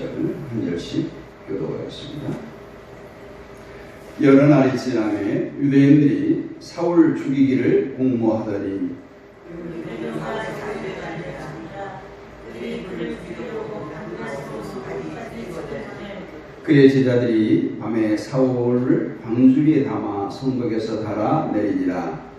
10절 한 절씩 교도하겠습니다. 여러 날이 지나매 유대인들이 사울 죽이기를 공모하더니 그의 제자들이 밤에 사울을 광주리에 담아 성벽에서 달아 내리니라.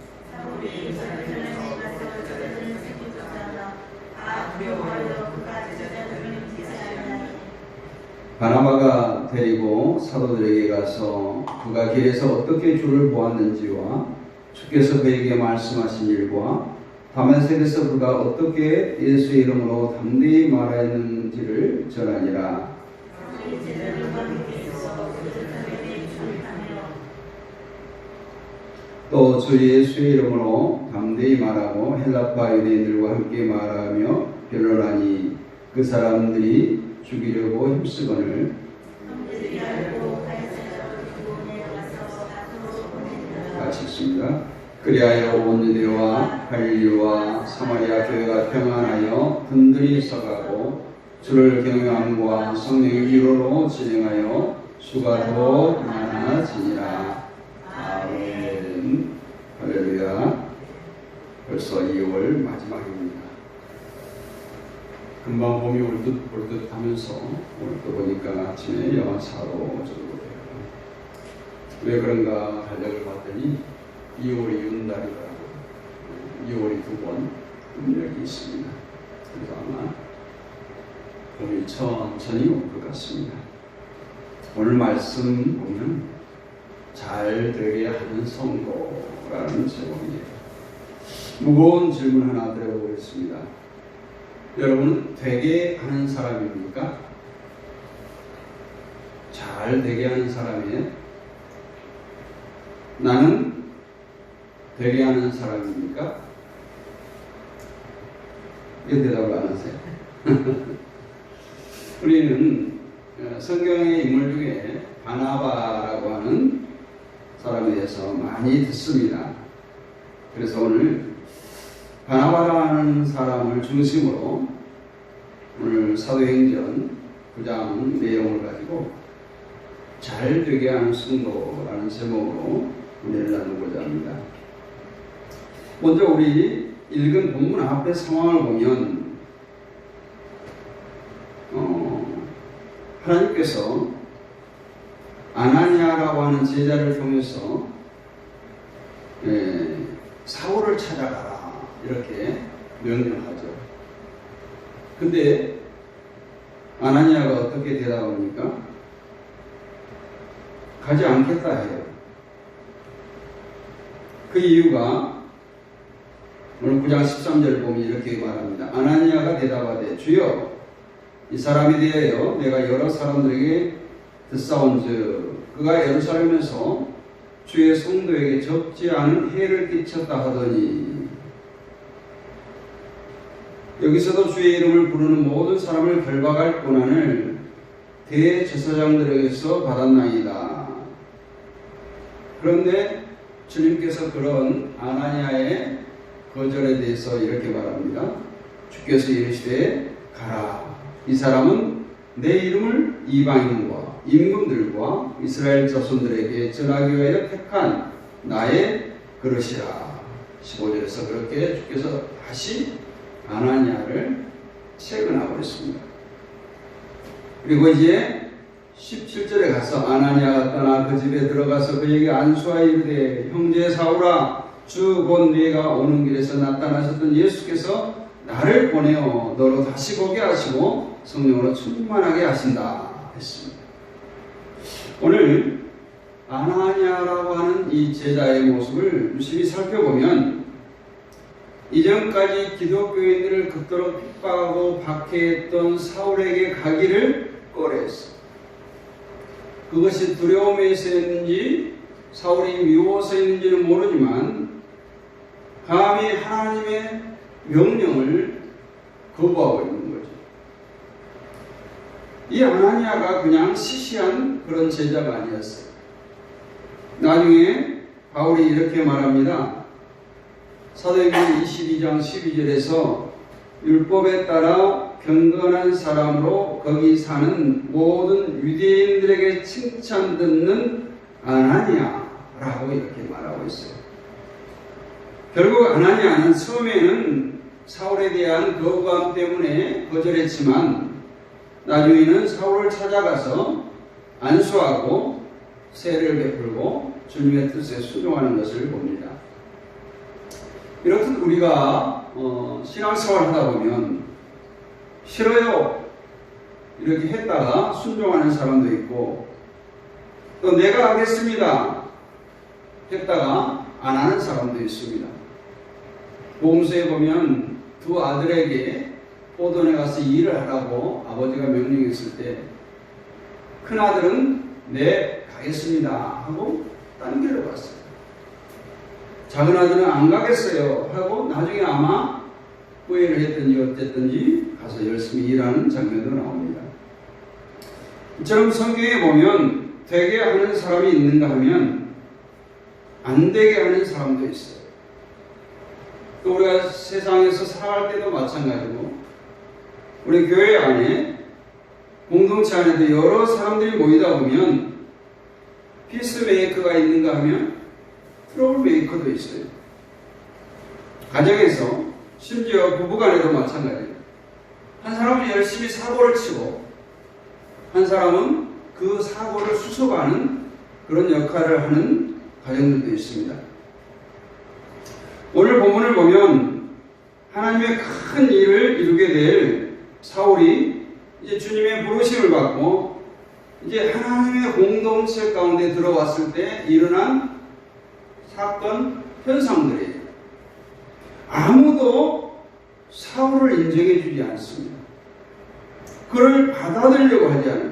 바나바가 데리고 사도들에게 가서 그가 길에서 어떻게 주를 보았는지와 주께서 그에게 말씀하신 일과 다메섹에서 그가 어떻게 예수의 이름으로 담대히 말하였는지를 전하니라. 또 주 예수의 이름으로 담대히 말하고 헬라파 유대인들과 함께 말하며 변론하니 그 사람들이 죽이려고 힘쓰거늘 같이 읽습니다. 그리하여 온 유대와 갈릴리와 사마리아 교회가 평안하여 든든히 서가고 주를 경외함과 성령의 위로로 진행하여 수가 더 많아지니라. 아멘. 할렐루야. 벌써 2월 마지막입니다. 금방 봄이 올 듯 하면서 오늘 또 보니까 아침에 영하 4도 정도 돼요. 왜 그런가 달력을 봤더니 2월이 윤달이라고 2월이 2번 음력이 있습니다. 그래서 아마 봄이 천천히 올 것 같습니다. 오늘 말씀 보면 잘 되게 하는 성도라는 제목이에요. 무거운 질문 하나 드려보겠습니다. 여러분은 되게 하는 사람입니까? 잘 되게 하는 사람이에요? 나는 되게 하는 사람입니까? 왜 대답을 안 하세요? 우리는 성경의 인물 중에 바나바라고 하는 사람에 대해서 많이 듣습니다. 그래서 오늘 바나바라는 사람을 중심으로 오늘 사도행전 9장 내용을 가지고 잘 되게 하는 성도라는 제목으로 은혜를 나누고자 합니다. 먼저 우리 읽은 본문 앞의 상황을 보면 하나님께서 아나니아라고 하는 제자를 통해서 사울을 찾아가라 이렇게 명령하죠. 근데 아나니아가 어떻게 대답합니까? 가지 않겠다 해요. 그 이유가 오늘 9장 13절 보면 이렇게 말합니다. 아나니아가 대답하되 주여 이 사람에 대하여 내가 여러 사람들에게 듣사온즉 그가 예루살렘에서 주의 성도에게 적지 않은 해를 끼쳤다 하더니 여기서도 주의 이름을 부르는 모든 사람을 결박할 권한을 대제사장들에게서 받았나이다. 그런데 주님께서 그런 아나니아의 거절에 대해서 이렇게 말합니다. 주께서 이르시되 가라. 이 사람은 내 이름을 이방인과 임금들과 이스라엘 자손들에게 전하기 위하여 택한 나의 그릇이라. 15절에서 그렇게 주께서 다시 아나니아를 채근하고 있습니다. 그리고 이제 17절에 가서 아나니아가 떠나 그 집에 들어가서 그에게 안수하여 이르되 형제 사울아 주 곧 네가 오는 길에서 나타나셨던 예수께서 나를 보내어 너로 다시 보게 하시고 성령으로 충만하게 하신다 했습니다. 오늘 아나니아라고 하는 이 제자의 모습을 유심히 살펴보면 이전까지 기독교인들을 극도로 핍박하고 박해했던 사울에게 가기를 꺼려했어. 그것이 두려움에서였는지 사울이 미워서였는지는 모르지만 감히 하나님의 명령을 거부하고 있는 거죠. 이 아나니아가 그냥 시시한 그런 제자가 아니었어요. 나중에 바울이 이렇게 말합니다. 사도행전 22장 12절에서 율법에 따라 경건한 사람으로 거기 사는 모든 유대인들에게 칭찬 듣는 아나니아라고 이렇게 말하고 있어요. 결국 아나니아는 처음에는 사울에 대한 거부감 때문에 거절했지만 나중에는 사울을 찾아가서 안수하고 세례를 베풀고 주님의 뜻에 순종하는 것을 봅니다. 이렇듯 우리가 신앙생활 하다 보면 싫어요 이렇게 했다가 순종하는 사람도 있고, 또 내가 하겠습니다 했다가 안 하는 사람도 있습니다. 복음서에 보면 두 아들에게 포도원에 가서 일을 하라고 아버지가 명령했을 때 큰아들은 네 가겠습니다 하고 딴 길로 갔어요. 작은 아들은 안 가겠어요 하고 나중에 아마 후회를 했든지 어쨌든지 가서 열심히 일하는 장면도 나옵니다. 이처럼 성경에 보면 되게 하는 사람이 있는가 하면 안 되게 하는 사람도 있어요. 또 우리가 세상에서 살아갈 때도 마찬가지고, 우리 교회 안에 공동체 안에도 여러 사람들이 모이다 보면 피스메이커가 있는가 하면 트러블 메이커도 있어요. 가정에서 심지어 부부간에도 마찬가지예요. 한 사람은 열심히 사고를 치고 한 사람은 그 사고를 수습하는 그런 역할을 하는 가정들도 있습니다. 오늘 본문을 보면 하나님의 큰 일을 이루게 될 사울이 이제 주님의 부르심을 받고 이제 하나님의 공동체 가운데 들어왔을 때 일어난 사건, 현상들이에요. 아무도 사울을 인정해 주지 않습니다. 그를 받아들이려고 하지 않아요.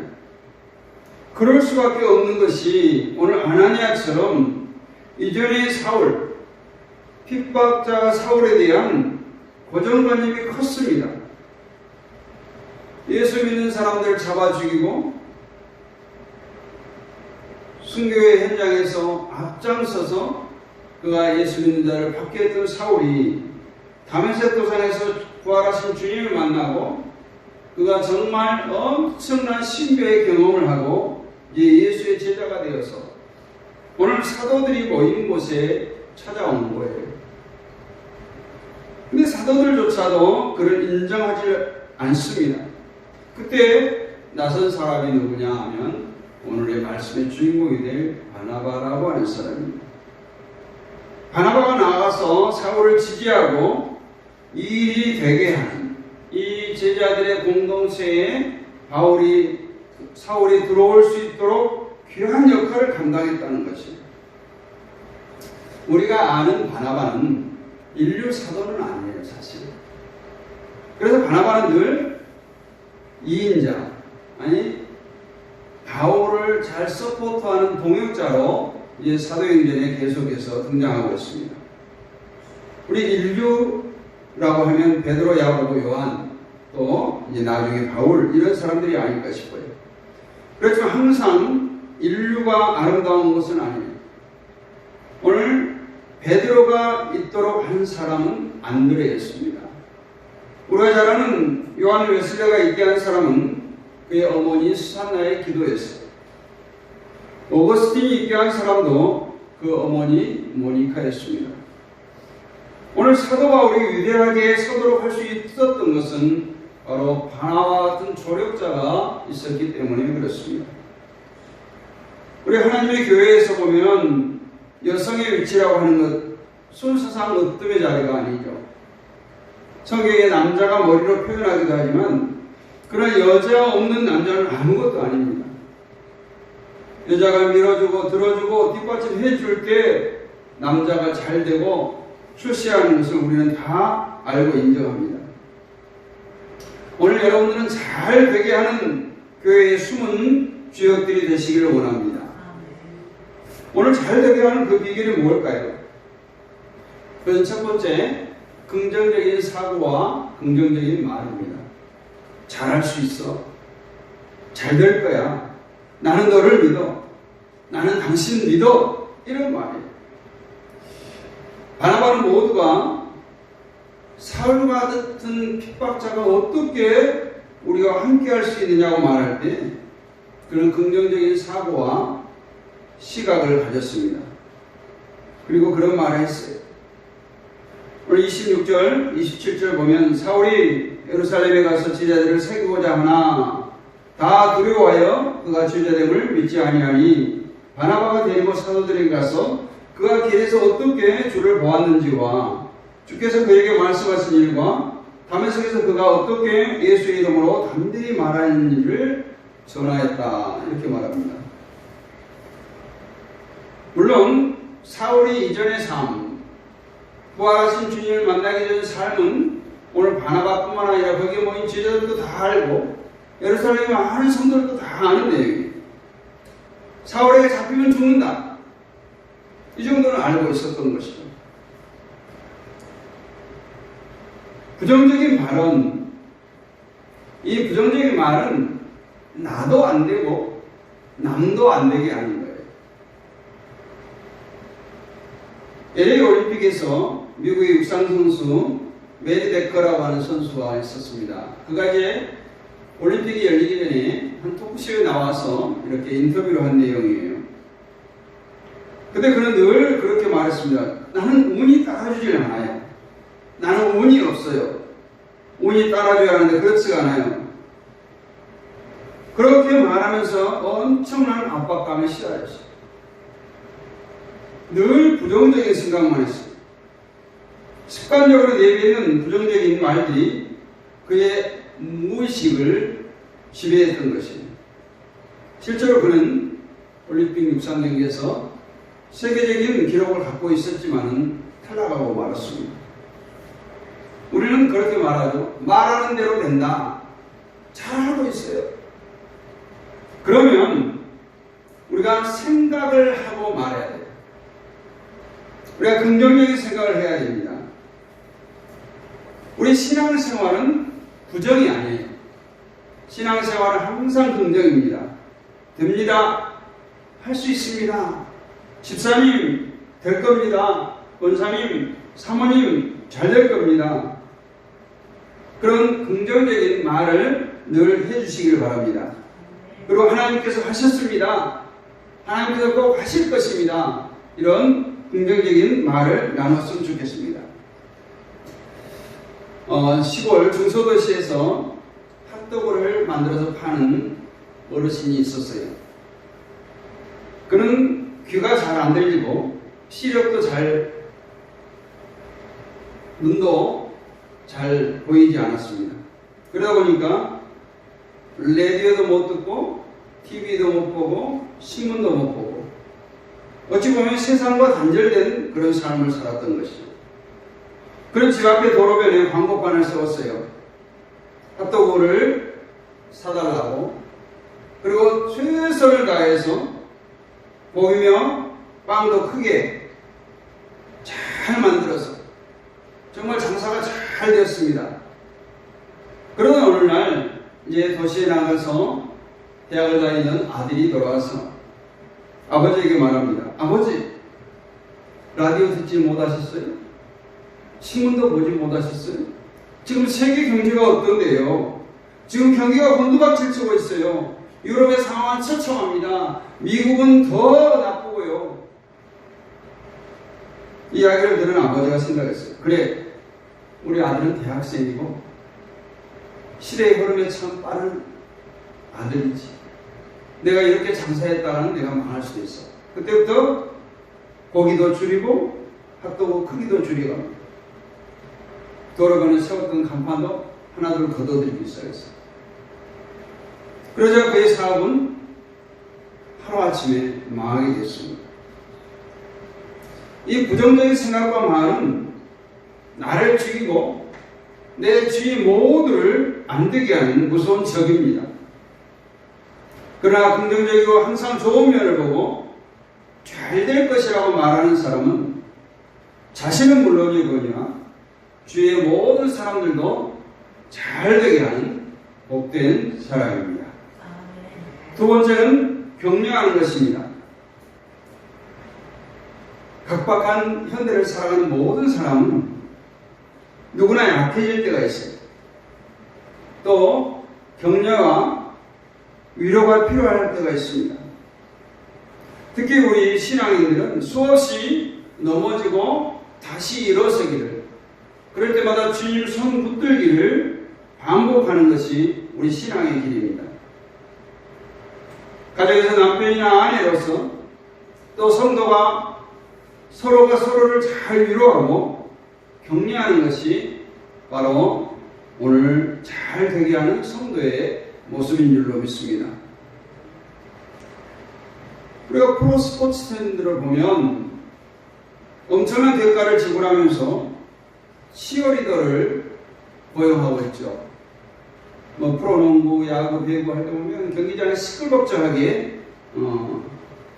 그럴 수밖에 없는 것이 오늘 아나니아처럼 이전의 사울, 핍박자 사울에 대한 고정관념이 컸습니다. 예수 믿는 사람들을 잡아 죽이고 순교의 현장에서 앞장서서 그가 예수 믿는 자를 받게 했던 사울이 다메섹 도상에서 부활하신 주님을 만나고 그가 정말 엄청난 신비의 경험을 하고 이제 예수의 제자가 되어서 오늘 사도들이 모인 곳에 찾아온 거예요. 근데 사도들조차도 그를 인정하지 않습니다. 그때 나선 사람이 누구냐 하면 오늘의 말씀의 주인공이 될 바나바라고 하는 사람입니다. 바나바가 나가서 사울을 지지하고 이 일이 되게 하는, 이 제자들의 공동체에 사울이 들어올 수 있도록 귀한 역할을 감당했다는 것입니다. 우리가 아는 바나바는 인류 사도는 아니에요, 사실. 그래서 바나바는 늘 2인자, 아니 바울을 잘 서포트하는 동역자로 이제 사도행전에 계속해서 등장하고 있습니다. 우리 인류라고 하면 베드로, 야고보, 요한, 또 이제 나중에 바울 이런 사람들이 아닐까 싶어요. 그렇지만 항상 인류가 아름다운 것은 아니에요. 오늘 베드로가 있도록 한 사람은 안드레였습니다. 우리가 잘 아는 요한 웨슬레가 있게 한 사람은 그의 어머니 수산나의 기도였어요. 오거스틴이 있게 한 사람도 그 어머니 모니카였습니다. 오늘 사도 바울이 위대하게 서도록 할 수 있었던 것은 바로 바나바와 같은 조력자가 있었기 때문에 그렇습니다. 우리 하나님의 교회에서 보면 여성의 위치라고 하는 것 순서상 으뜸의 자리가 아니죠. 성경에 남자가 머리로 표현하기도 하지만 그러나 여자 없는 남자는 아무것도 아닙니다. 여자가 밀어주고 들어주고 뒷받침해 줄 때 남자가 잘 되고 출세하는 것을 우리는 다 알고 인정합니다. 오늘 여러분들은 잘 되게 하는 교회의 숨은 주역들이 되시기를 원합니다. 오늘 잘 되게 하는 그 비결이 무엇일까요? 그것은 첫 번째, 긍정적인 사고와 긍정적인 말입니다. 잘할 수 있어. 잘 될 거야. 나는 너를 믿어. 나는 당신 믿어. 이런 말이에요. 바나바는 모두가 사울과 같은 핍박자가 어떻게 우리가 함께 할 수 있느냐고 말할 때 그런 긍정적인 사고와 시각을 가졌습니다. 그리고 그런 말을 했어요. 오늘 26절, 27절 보면 사울이 예루살렘에 가서 제자들을 세우고자 하나 다 두려워하여 그가 제자됨을 믿지 아니하니 바나바가 데리고 사도들에게 가서 그가 길에서 어떻게 주를 보았는지와 주께서 그에게 말씀하신 일과 다메섹에서 그가 어떻게 예수의 이름으로 담대히 말하는지를 전하였다. 이렇게 말합니다. 물론 사울이 이전의 삶, 부활하신 주님을 만나기 전 삶은 오늘 바나바뿐만 아니라 거기에 모인 제자들도 다 알고 예루살렘의 많은 성도들도 다 아는 내용이에요. 사울에게 잡히면 죽는다. 이 정도는 알고 있었던 것이죠. 부정적인 발언, 이 부정적인 말은 나도 안 되고 남도 안 되게 하는 거예요. LA 올림픽에서 미국의 육상 선수 메리 데커라고 하는 선수가 있었습니다. 그가 이제 올림픽이 열리기 전에 한 토크쇼에 나와서 이렇게 인터뷰를 한 내용이에요. 근데 그는 늘 그렇게 말했습니다. 나는 운이 따라주질 않아요. 나는 운이 없어요. 운이 따라줘야 하는데 그렇지가 않아요. 그렇게 말하면서 엄청난 압박감에 시달렸어요. 늘 부정적인 생각만 했어요. 습관적으로 내비는 부정적인 말들이 그의 무의식을 지배했던 것입니다. 실제로 그는 올림픽 육상 경기에서 세계적인 기록을 갖고 있었지만 탈락하고 말았습니다. 우리는 그렇게 말하죠. 말하는 대로 된다. 잘하고 있어요. 그러면 우리가 생각을 하고 말해야 돼요. 우리가 긍정적인 생각을 해야 됩니다. 우리 신앙생활은 부정이 아니에요. 신앙생활은 항상 긍정입니다. 됩니다. 할 수 있습니다. 집사님 될 겁니다. 권사님, 사모님 잘 될 겁니다. 그런 긍정적인 말을 늘 해주시길 바랍니다. 그리고 하나님께서 하셨습니다. 하나님께서 꼭 하실 것입니다. 이런 긍정적인 말을 나눴으면 좋겠습니다. 시골 중소도시에서 핫도그를 만들어서 파는 어르신이 있었어요. 그는 귀가 잘 안 들리고 시력도 눈도 잘 보이지 않았습니다. 그러다 보니까 라디오도 못 듣고 TV도 못 보고 신문도 못 보고 어찌 보면 세상과 단절된 그런 삶을 살았던 것이죠. 그런 집 앞에 도로변에 광고판을 세웠어요. 핫도그를 사달라고. 그리고 최선을 다해서 보이며 빵도 크게 잘 만들어서 정말 장사가 잘 되었습니다. 그러던 어느 날 이제 도시에 나가서 대학을 다니던 아들이 돌아와서 아버지에게 말합니다. 아버지, 라디오 듣지 못하셨어요? 신문도 보지 못하셨어요? 지금 세계 경제가 어떤데요? 지금 경기가 곤두박질 치고 있어요. 유럽의 상황은 처참합니다. 미국은 더 나쁘고요. 이 이야기를 들은 아버지가 생각했어요. 그래, 우리 아들은 대학생이고 시대의 흐름에 참 빠른 아들이지. 내가 이렇게 장사했다가는 내가 망할 수도 있어. 그때부터 고기도 줄이고 핫도그 크기도 줄이고 도로변에 세웠던 간판도 하나둘 걷어들이기 시작했어요. 그러자 그의 사업은 하루아침에 망하게 됐습니다. 이 부정적인 생각과 말은 나를 죽이고 내 주위 모두를 안 되게 하는 무서운 적입니다. 그러나 긍정적이고 항상 좋은 면을 보고 잘 될 것이라고 말하는 사람은 자신은 물론이거니와 주위의 모든 사람들도 잘 되게 하는 복된 사람입니다. 두 번째는 격려하는 것입니다. 각박한 현대를 살아가는 모든 사람은 누구나 약해질 때가 있어요. 또 격려와 위로가 필요할 때가 있습니다. 특히 우리 신앙인들은 수없이 넘어지고 다시 일어서기를, 그럴 때마다 주님 손 붙들기를 반복하는 것이 우리 신앙의 길입니다. 가정에서 남편이나 아내로서 또 성도가 서로가 서로를 잘 위로하고 격려하는 것이 바로 오늘 잘 되게 하는 성도의 모습인 줄로 믿습니다. 우리가 프로스포츠 팬들을 보면 엄청난 대가를 지불하면서 치어리더를 고용하고 있죠. 프로농구, 야구, 배구 할 때 보면 경기장에 시끌벅적하게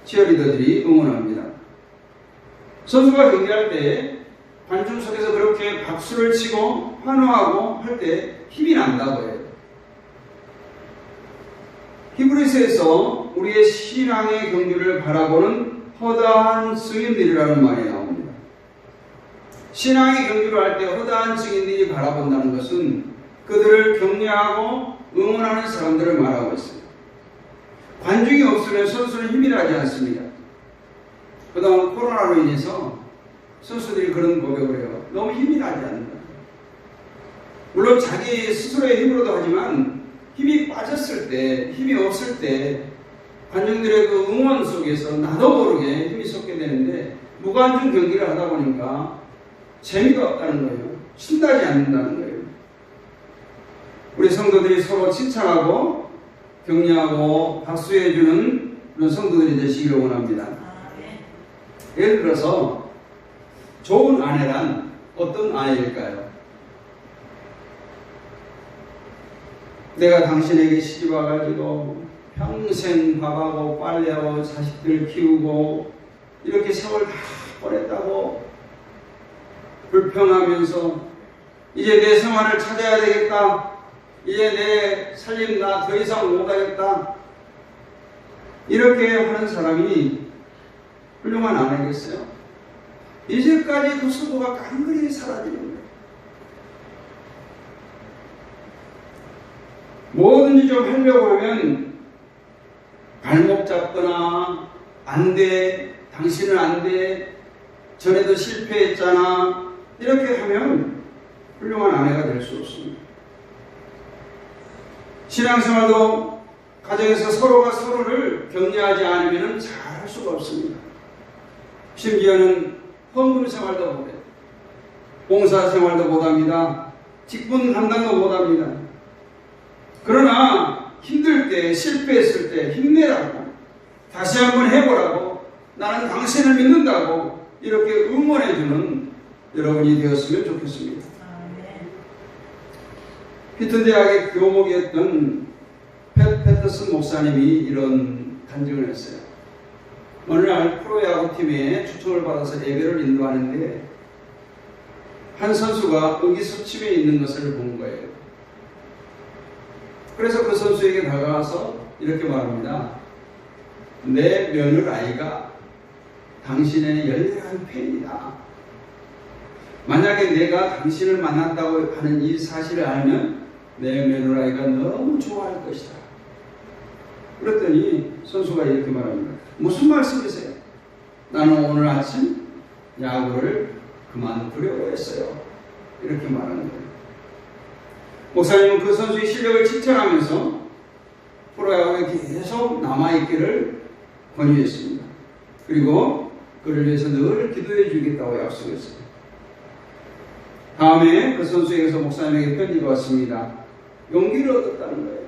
치어리더들이 응원합니다. 선수가 경기할 때 관중 속에서 그렇게 박수를 치고 환호하고 할 때 힘이 난다고 해요. 히브리서에서 우리의 신앙의 경주를 바라보는 허다한 증인들이라는 말이 나옵니다. 신앙의 경주를 할 때 허다한 증인들이 바라본다는 것은 그들을 격려하고 응원하는 사람들을 말하고 있습니다. 관중이 없으면 선수는 힘이 나지 않습니다. 그동안 코로나로 인해서 선수들이 그런 고백을 해요. 너무 힘이 나지 않는다. 물론 자기 스스로의 힘으로도 하지만 힘이 빠졌을 때, 힘이 없을 때 관중들의 그 응원 속에서 나도 모르게 힘이 솟게 되는데 무관중 경기를 하다 보니까 재미가 없다는 거예요. 신나지 않는다는 거예요. 우리 성도들이 서로 칭찬하고 격려하고 박수해주는 그런 성도들이 되시기를 원합니다. 예를 들어서 좋은 아내란 어떤 아내일까요? 내가 당신에게 시집 와가지고 평생 밥하고 빨래하고 자식들 키우고 이렇게 세월 다 보냈다고 불평하면서 이제 내 생활을 찾아야 되겠다. 이제 내 살림 나 더 이상 못하겠다. 이렇게 하는 사람이 훌륭한 아내겠어요? 이제까지 그 수고가 깡그리 사라지는 거예요. 뭐든지 좀 하려고 하면 발목 잡거나 안 돼, 당신은 안 돼, 전에도 실패했잖아, 이렇게 하면 훌륭한 아내가 될 수 없습니다. 신앙생활도 가정에서 서로가 서로를 격려하지 않으면 잘 할 수가 없습니다. 심지어는 헌금 생활도 못해요. 봉사 생활도 못합니다. 직분 감당도 못합니다. 그러나 힘들 때, 실패했을 때 힘내라고, 다시 한번 해보라고, 나는 당신을 믿는다고 이렇게 응원해주는 여러분이 되었으면 좋겠습니다. 피튼 대학의 교목이었던 팻 패터슨 목사님이 이런 간증을 했어요. 어느 날 프로야구팀에 초청을 받아서 예배를 인도하는데 한 선수가 의기소침해 있는 것을 본 거예요. 그래서 그 선수에게 다가와서 이렇게 말합니다. 내 며느라이가 당신의 열렬한 팬이다. 만약에 내가 당신을 만났다고 하는 이 사실을 알면 내 며느라이가 너무 좋아할 것이다. 그랬더니 선수가 이렇게 말합니다. 무슨 말씀이세요? 나는 오늘 아침 야구를 그만두려고 했어요. 이렇게 말하는 거예요. 목사님은 그 선수의 실력을 칭찬하면서 프로야구에 계속 남아있기를 권유했습니다. 그리고 그를 위해서 늘 기도해 주겠다고 약속했어요. 다음에 그 선수에게서 목사님에게 편지가 왔습니다. 용기를 얻었다는 거예요.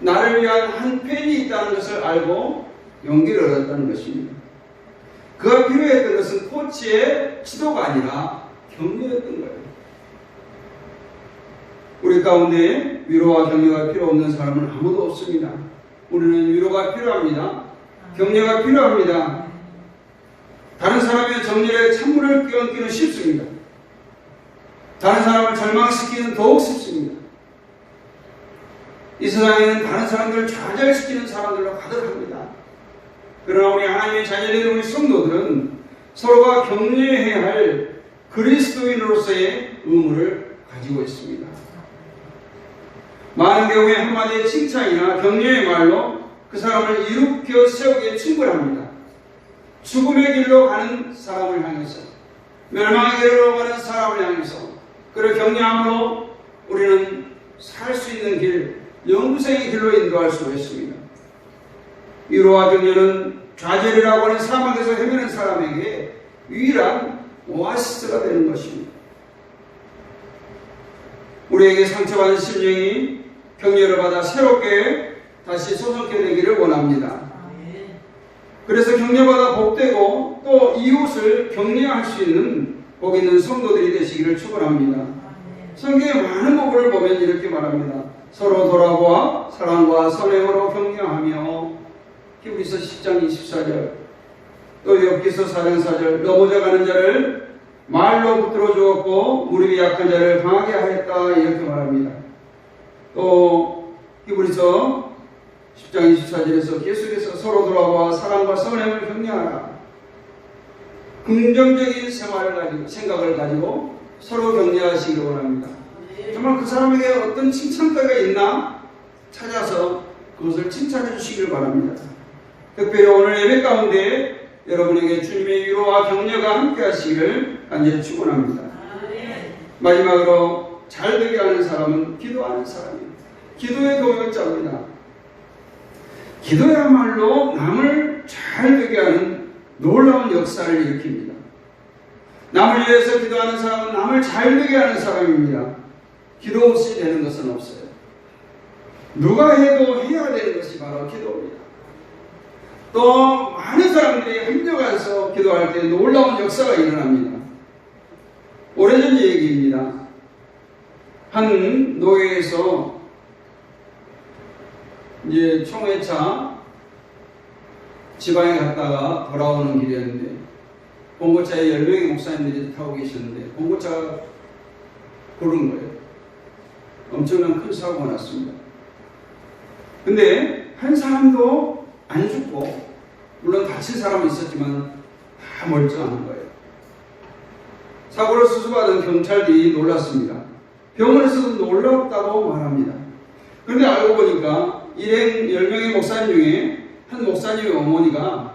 나를 위한 한 팬이 있다는 것을 알고 용기를 얻었다는 것입니다. 그가 필요했던 것은 코치의 지도가 아니라 격려였던 거예요. 우리 가운데 위로와 격려가 필요 없는 사람은 아무도 없습니다. 우리는 위로가 필요합니다. 격려가 필요합니다. 다른 사람의 정렬에 찬물을 끼얹기는 쉽습니다. 다른 사람을 절망시키는 더욱 쉽습니다. 이 세상에는 다른 사람들을 좌절시키는 사람들로 가득합니다. 그러나 우리 하나님의 자녀된 우리 성도들은 서로가 격려해야 할 그리스도인으로서의 의무를 가지고 있습니다. 많은 경우에 한마디의 칭찬이나 격려의 말로 그 사람을 일으켜 세우기에 충분합니다. 죽음의 길로 가는 사람을 향해서, 멸망의 길로 가는 사람을 향해서 그를 격려함으로 우리는 살 수 있는 길, 영생의 길로 인도할 수 있습니다. 위로와 격려는 좌절이라고 하는 사막에서 헤매는 사람에게 유일한 오아시스가 되는 것입니다. 우리에게 상처받은 심령이 격려를 받아 새롭게 다시 소성케 되기를 원합니다. 그래서 격려받아 복되고 또 이웃을 격려할 수 있는 복 있는 성도들이 되시기를 축원합니다. 성경의 많은 부분을 보면 이렇게 말합니다. 서로 돌아보아 사랑과 선행으로 격려하며, 히브리서 10장 24절, 또 욥기서 4장 4절, 넘어져가는 자를 말로 붙들어 주었고 무릎이 약한 자를 강하게 하였다, 이렇게 말합니다. 또 히브리서 10장 24절에서 계속해서 서로 돌아보아 사랑과 선행을 격려하라. 긍정적인 생각을 가지고 서로 격려하시기를 원합니다. 정말 그 사람에게 어떤 칭찬거리가 있나 찾아서 그것을 칭찬해 주시기를 바랍니다. 특별히 오늘 예배 가운데 여러분에게 주님의 위로와 격려가 함께 하시기를 간절히 축원합니다. 마지막으로 잘 되게 하는 사람은 기도하는 사람입니다. 기도의 동역자입니다. 기도야말로 남을 잘 되게 하는 놀라운 역사를 일으킵니다. 남을 위해서 기도하는 사람은 남을 잘 되게 하는 사람입니다. 기도 없이 되는 것은 없어요. 누가 해도 해야 되는 것이 바로 기도입니다. 또 많은 사람들이 합력해서 기도할 때 놀라운 역사가 일어납니다. 오래전 얘기입니다. 한 노예에서 이제 총회차 지방에 갔다가 돌아오는 길이었는데 봉고차에 10명의 목사님들이 타고 계셨는데 봉고차가 고른 거예요. 엄청난 큰 사고가 났습니다. 근데 한 사람도 안 죽고, 물론 다친 사람은 있었지만 다 멀쩡한 거예요. 사고를 수습받은 경찰들이 놀랐습니다. 병원에서도 놀랍다고 말합니다. 그런데 알고 보니까 일행 10명의 목사님 중에 한 목사님의 어머니가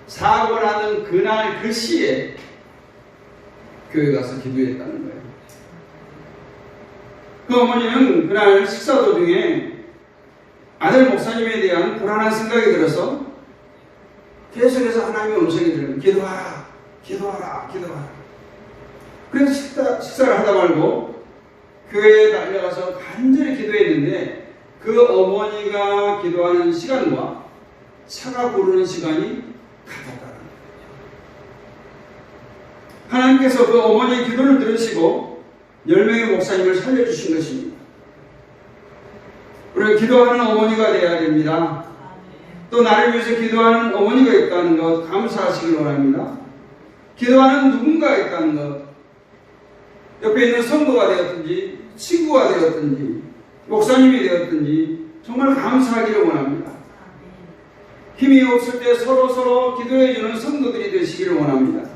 사고 나는 그날 그 시에 교회 가서 기도했다는 거예요. 그 어머니는 그날 식사 도중에 아들 목사님에 대한 불안한 생각이 들어서 계속해서 하나님의 음성이 들려요. 기도하라, 기도하라, 기도하라. 그래서 식사를 하다 말고 교회에 달려가서 간절히 기도했는데 그 어머니가 기도하는 시간과 차가 부르는 시간이 같았다는 거예요. 하나님께서 그 어머니의 기도를 들으시고 10명의 목사님을 살려주신 것입니다. 우리가 기도하는 어머니가 되어야 됩니다. 또 나를 위해서 기도하는 어머니가 있다는 것 감사하시길 원합니다. 기도하는 누군가가 있다는 것, 옆에 있는 성도가 되었든지 친구가 되었든지 목사님이 되었든지 정말 감사하기를 원합니다. 힘이 없을 때 서로 기도해주는 성도들이 되시기를 원합니다.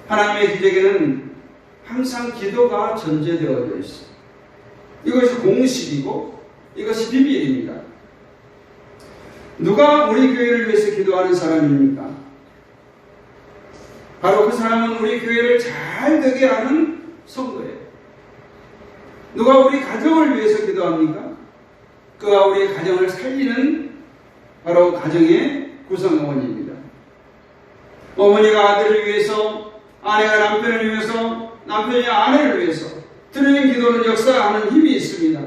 하나님의 기적에는 항상 기도가 전제되어져 있어요. 이것이 공식이고 이것이 비밀입니다. 누가 우리 교회를 위해서 기도하는 사람입니까? 바로 그 사람은 우리 교회를 잘 되게 하는 성도예요. 누가 우리 가정을 위해서 기도합니까? 그가 우리 가정을 살리는 바로 가정의 구성원입니다. 어머니가 아들을 위해서, 아내가 남편을 위해서, 남편이 아내를 위해서 드리는 기도는 역사하는 힘이 있습니다.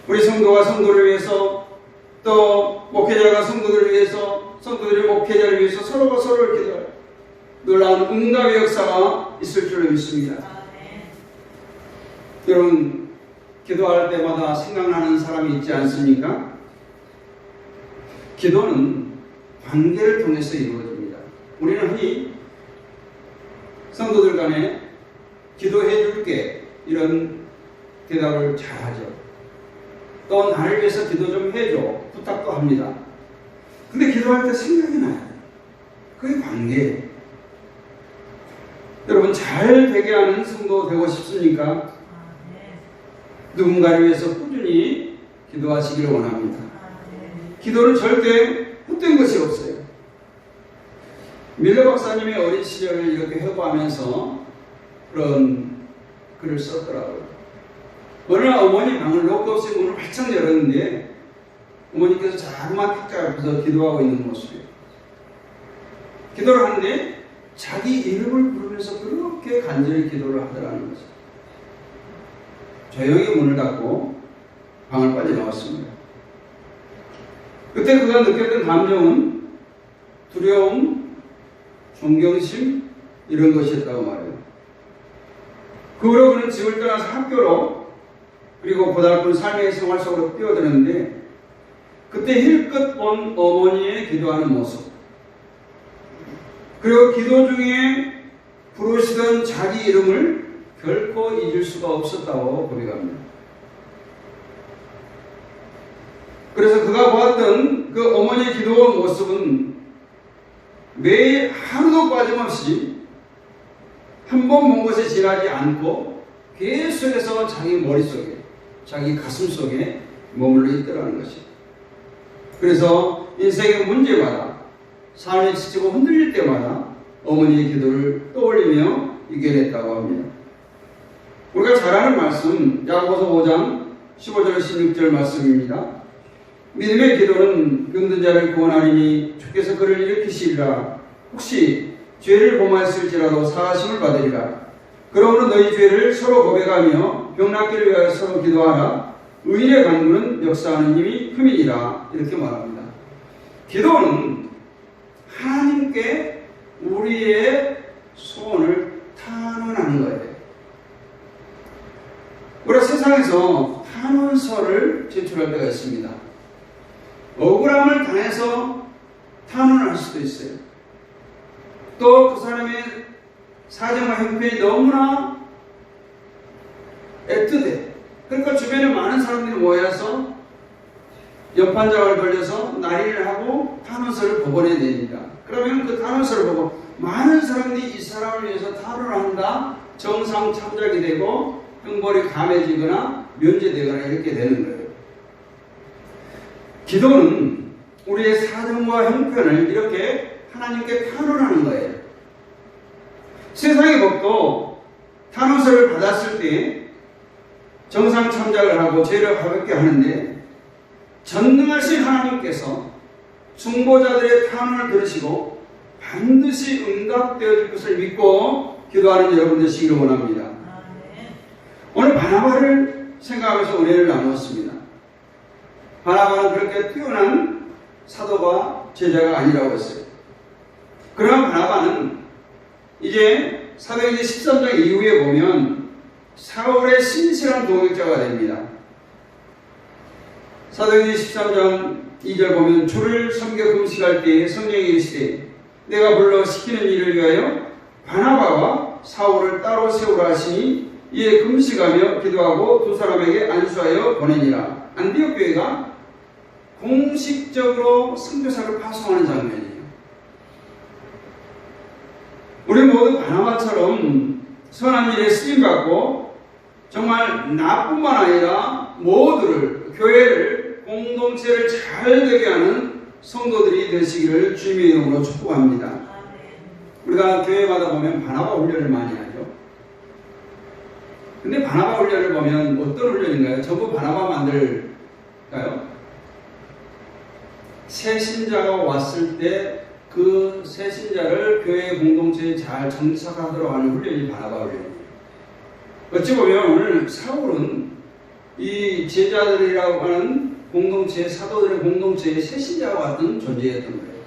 우리 성도가 성도를 위해서, 또 목회자가 성도들을 위해서, 성도들이 목회자를 위해서 서로가 서로를 기도해요. 놀라운 응답의 역사가 있을 줄로 믿습니다. 여러분, 기도할 때마다 생각나는 사람이 있지 않습니까? 기도는 관계를 통해서 이루어집니다. 우리는 흔히 성도들 간에 기도해 줄게 이런 대답을 잘하죠. 또 나를 위해서 기도 좀 해줘 부탁도 합니다. 근데 기도할 때 생각이 나요. 그게 관계예요. 여러분, 잘 되게 하는 성도 되고 싶습니까? 누군가를 위해서 꾸준히 기도하시기를 원합니다. 기도는 절대 헛된 것이 없어요. 밀러 박사님의 어린 시절을 이렇게 회고하면서 그런 글을 썼더라고요. 어느 날 어머니 방을 놓고 없이 문을 활짝 열었는데 어머니께서 자그마한 탁자 앞에서 기도하고 있는 모습이에요. 기도를 하는데 자기 이름을 부르면서 그렇게 간절히 기도를 하더라는 거죠. 조용히 문을 닫고 방을 빠져나왔습니다. 그때 그가 느꼈던 감정은 두려움, 존경심 이런 것이었다고 말해요. 그 후로 그는 집을 떠나서 학교로 그리고 고달픈 삶의 생활 속으로 뛰어드는데 그때 힐끗 본 어머니의 기도하는 모습 그리고 기도 중에 부르시던 자기 이름을 결코 잊을 수가 없었다고 고백합니다. 그래서 그가 보았던 그 어머니의 기도 모습은 매일 하루도 빠짐없이 한 번 본 것에 지나지 않고 계속해서 자기 머릿속에 자기 가슴 속에 머물러 있더라는 것이죠. 그래서 인생의 문제마다 삶이 지치고 흔들릴 때마다 어머니의 기도를 떠올리며 이겨냈다고 합니다. 우리가 잘 아는 말씀 야고보서 5장 15절 16절 말씀입니다. 믿음의 기도는 병든 자를 구원하리니 주께서 그를 일으키시리라. 혹시 죄를 범하였을지라도 사하심을 받으리라. 그러므로 너희 죄를 서로 고백하며 병 낫기를 위하여 서로 기도하라. 의인의 간구는 역사하는 힘이 큼이니라. 이렇게 말합니다. 기도는 하나님께 우리의 소원을 탄원하는 거예요. 우리가 세상에서 탄원서를 제출할 때가 있습니다. 억울함을 당해서 탄원할 수도 있어요. 또 그 사람의 사정과 형편이 너무나 애틋해. 그러니까 주변에 많은 사람들이 모여서 연판장을 돌려서 날인을 하고 탄원서를 법원에 냅니다. 그러면 그 탄원서를 보고 많은 사람들이 이 사람을 위해서 탄원을 한다. 정상 참작이 되고 형벌이 감해지거나 면제되거나 이렇게 되는 거예요. 기도는 우리의 사정과 형편을 이렇게 하나님께 탄원하는 거예요. 세상의 법도 탄원서를 받았을 때 정상 참작을 하고 죄를 가볍게 하는데 전능하신 하나님께서 중보자들의 탄원을 들으시고 반드시 응답되어질 것을 믿고 기도하는 여러분 되시기를 원합니다. 오늘 바나바를 생각하면서 은혜를 나누었습니다. 바나바는 그렇게 뛰어난 사도가 제자가 아니라고 했어요. 그러나 바나바는 이제 사도행전 13장 이후에 보면 사울의 신실한 동역자가 됩니다. 사도행전 13장 2절 보면 주를 섬겨 금식할 때에 성령이 이르시되 내가 불러 시키는 일을 위하여 바나바와 사울을 따로 세우라 하시니 이에 금식하며 기도하고 두 사람에게 안수하여 보내니라. 안디옥 교회가 공식적으로 선교사를 파송하는 장면이에요. 우리 모두 바나바처럼 선한 일에 쓰임받고 정말 나뿐만 아니라 모두를 교회를 공동체를 잘 되게 하는 성도들이 되시기를 주님의 이름으로 축복합니다. 우리가 교회마다 보면 바나바 훈련을 많이 하죠. 근데 바나바 훈련을 보면 어떤 훈련인가요? 전부 바나바 만들까요? 새 신자가 왔을 때 그 새 신자를 교회 공동체에 잘 정착하도록 하는 훈련이 바나바 훈련이에요. 어찌 보면 오늘 사울은 이 제자들이라고 하는 공동체, 사도들의 공동체의 새 신자와 같은 존재였던 거예요.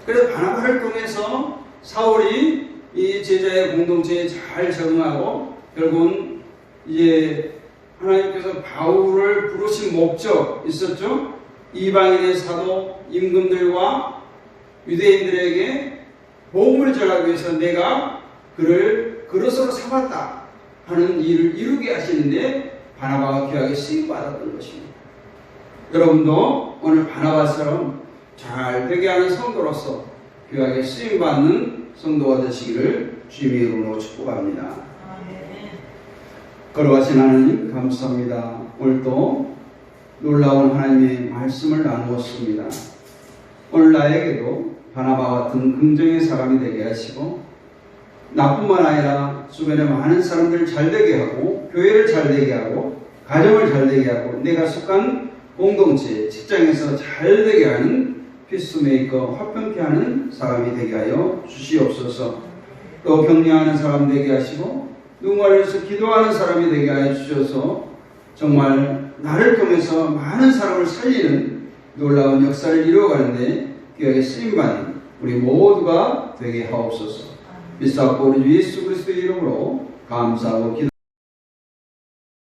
그래서 바나바를 통해서 사울이 이 제자의 공동체에 잘 적응하고 결국은 이제 하나님께서 바울을 부르신 목적 있었죠. 이방인의 사도, 임금들과 유대인들에게 복음을 전하기 위해서 내가 그를 그릇으로 삼았다 하는 일을 이루게 하시는데 바나바가 귀하게 쓰임받았던 것입니다. 여러분도 오늘 바나바처럼 잘 되게 하는 성도로서 귀하게 쓰임받는 성도가 되시기를 주님의 이름으로 축복합니다. 걸어가신 하나님 감사합니다. 오늘도 놀라운 하나님의 말씀을 나누었습니다. 오늘 나에게도 바나바와 같은 긍정의 사람이 되게 하시고 나뿐만 아니라 주변에 많은 사람들 잘되게 하고 교회를 잘되게 하고 가정을 잘되게 하고 내가 속한 공동체, 직장에서 잘되게 하는 피스메이커, 화평케 하는 사람이 되게 하여 주시옵소서. 또 격려하는 사람 되게 하시고 누군가를 위해서 기도하는 사람이 되게 하여 주셔서 정말 나를 통해서 많은 사람을 살리는 놀라운 역사를 이루어가는데 귀하게 쓰임받는 우리 모두가 되게 하옵소서. 믿사옵고 우리 예수 그리스도의 이름으로 감사하고 기도